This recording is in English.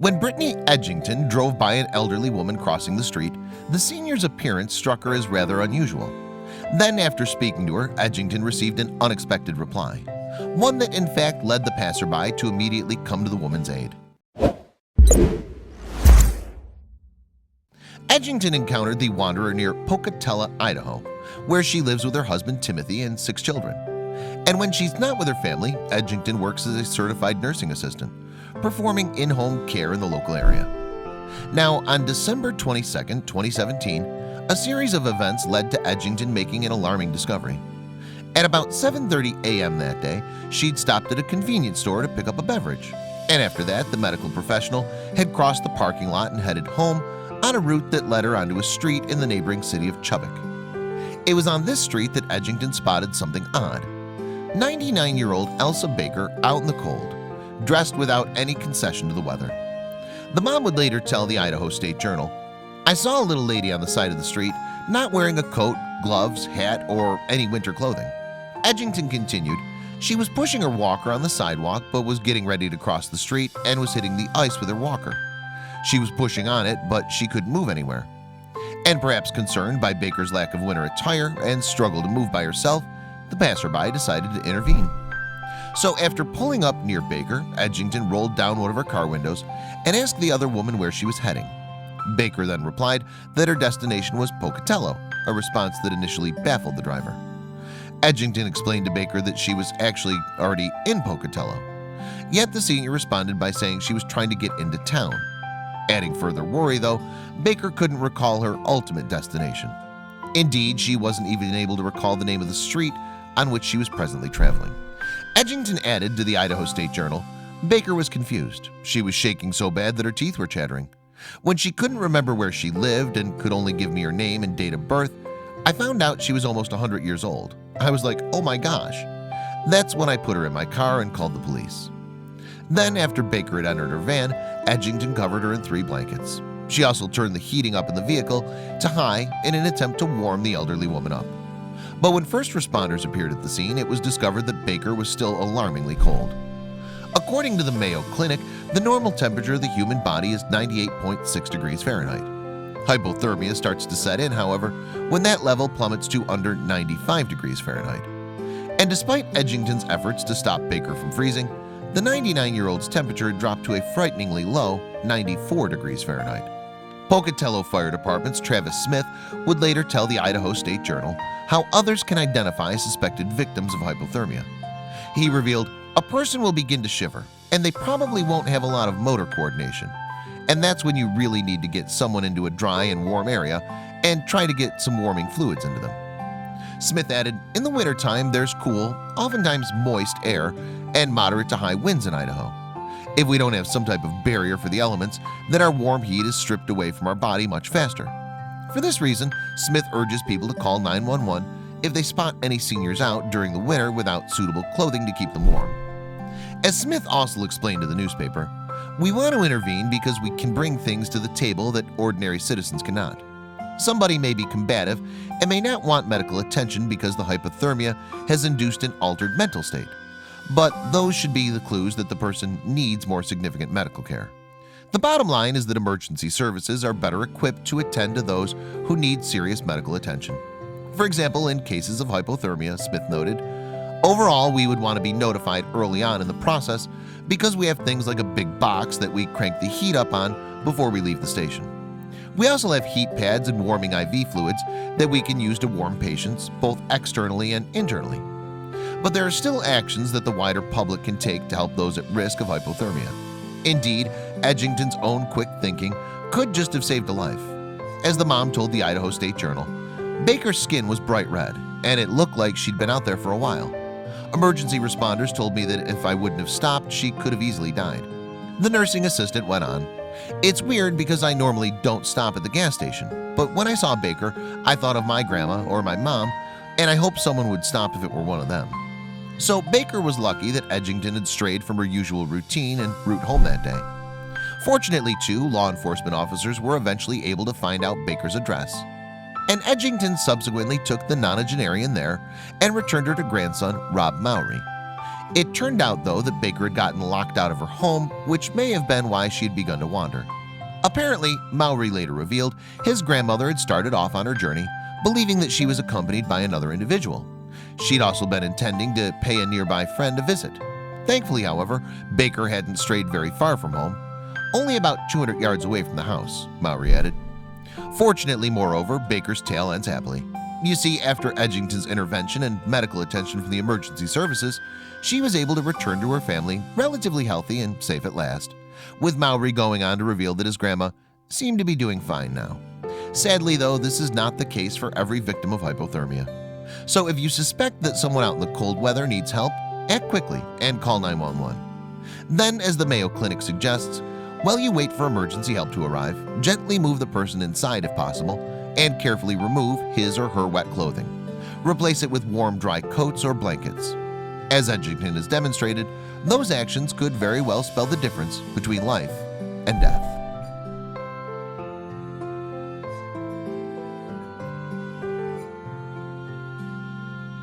When Brittany Edgington drove by an elderly woman crossing the street, the senior's appearance struck her as rather unusual. Then, after speaking to her, Edgington received an unexpected reply, one that in fact led the passerby to immediately come to the woman's aid. Edgington encountered the wanderer near Pocatello, Idaho, where she lives with her husband Timothy and 6 children. And when she's not with her family, Edgington works as a certified nursing assistant, performing in-home care in the local area. Now, on December 22, 2017, a series of events led to Edgington making an alarming discovery. At about 7:30 a.m. that day, she'd stopped at a convenience store to pick up a beverage. And after that, the medical professional had crossed the parking lot and headed home on a route that led her onto a street in the neighboring city of Chubbuck. It was on this street that Edgington spotted something odd. 99-year-old Elsa Baker out in the cold, dressed without any concession to the weather. The mom would later tell the Idaho State Journal, "I saw a little lady on the side of the street, not wearing a coat, gloves, hat, or any winter clothing." Edgington continued, "She was pushing her walker on the sidewalk but was getting ready to cross the street and was hitting the ice with her walker. She was pushing on it, but she couldn't move anywhere." And perhaps concerned by Baker's lack of winter attire and struggle to move by herself, the passerby decided to intervene. So after pulling up near Baker, Edgington rolled down one of her car windows and asked the other woman where she was heading. Baker then replied that her destination was Pocatello, a response that initially baffled the driver. Edgington explained to Baker that she was actually already in Pocatello. Yet the senior responded by saying she was trying to get into town. Adding further worry, though, Baker couldn't recall her ultimate destination. Indeed, she wasn't even able to recall the name of the street on which she was presently traveling. Edgington added to the Idaho State Journal, "Baker was confused. She was shaking so bad that her teeth were chattering. When she couldn't remember where she lived and could only give me her name and date of birth, I found out she was almost 100 years old. I was like, oh my gosh. That's when I put her in my car and called the police." Then, after Baker had entered her van, Edgington covered her in 3 blankets. She also turned the heating up in the vehicle to high in an attempt to warm the elderly woman up. But when first responders appeared at the scene, it was discovered that Baker was still alarmingly cold. According to the Mayo Clinic, the normal temperature of the human body is 98.6 degrees Fahrenheit. Hypothermia starts to set in, however, when that level plummets to under 95 degrees Fahrenheit. And despite Edgington's efforts to stop Baker from freezing, the 99-year-old's temperature dropped to a frighteningly low 94 degrees Fahrenheit. Pocatello Fire Department's Travis Smith would later tell the Idaho State Journal how others can identify suspected victims of hypothermia. He revealed, "A person will begin to shiver, and they probably won't have a lot of motor coordination. And that's when you really need to get someone into a dry and warm area and try to get some warming fluids into them." Smith added, "In the wintertime, there's cool, oftentimes moist air and moderate to high winds in Idaho. If we don't have some type of barrier for the elements, then our warm heat is stripped away from our body much faster." For this reason, Smith urges people to call 911 if they spot any seniors out during the winter without suitable clothing to keep them warm. As Smith also explained to the newspaper, "We want to intervene because we can bring things to the table that ordinary citizens cannot. Somebody may be combative and may not want medical attention because the hypothermia has induced an altered mental state. But those should be the clues that the person needs more significant medical care. The bottom line is that emergency services are better equipped to attend to those who need serious medical attention. For example, in cases of hypothermia," Smith noted, "overall we would want to be notified early on in the process because we have things like a big box that we crank the heat up on before we leave the station. We also have heat pads and warming IV fluids that we can use to warm patients both externally and internally. But there are still actions that the wider public can take to help those at risk of hypothermia." Indeed, Edgington's own quick thinking could just have saved a life. As the mom told the Idaho State Journal, "Baker's skin was bright red, and it looked like she'd been out there for a while. Emergency responders told me that if I wouldn't have stopped, she could have easily died." The nursing assistant went on, "It's weird because I normally don't stop at the gas station, but when I saw Baker, I thought of my grandma or my mom, and I hoped someone would stop if it were one of them." So Baker was lucky that Edgington had strayed from her usual routine and route home that day. Fortunately, too, law enforcement officers were eventually able to find out Baker's address. And Edgington subsequently took the nonagenarian there and returned her to grandson Rob Mowry. It turned out, though, that Baker had gotten locked out of her home, which may have been why she had begun to wander. Apparently, Mowry later revealed his grandmother had started off on her journey, believing that she was accompanied by another individual. She'd also been intending to pay a nearby friend a visit. Thankfully, however, Baker hadn't strayed very far from home, only about 200 yards away from the house, Mowry added. Fortunately, moreover, Baker's tale ends happily. You see, after Edgington's intervention and medical attention from the emergency services, she was able to return to her family relatively healthy and safe at last, with Mowry going on to reveal that his grandma seemed to be doing fine now. Sadly, though, this is not the case for every victim of hypothermia. So if you suspect that someone out in the cold weather needs help, act quickly and call 911. Then, as the Mayo Clinic suggests, while you wait for emergency help to arrive, gently move the person inside if possible and carefully remove his or her wet clothing. Replace it with warm, dry coats or blankets. As Edgington has demonstrated, those actions could very well spell the difference between life and death.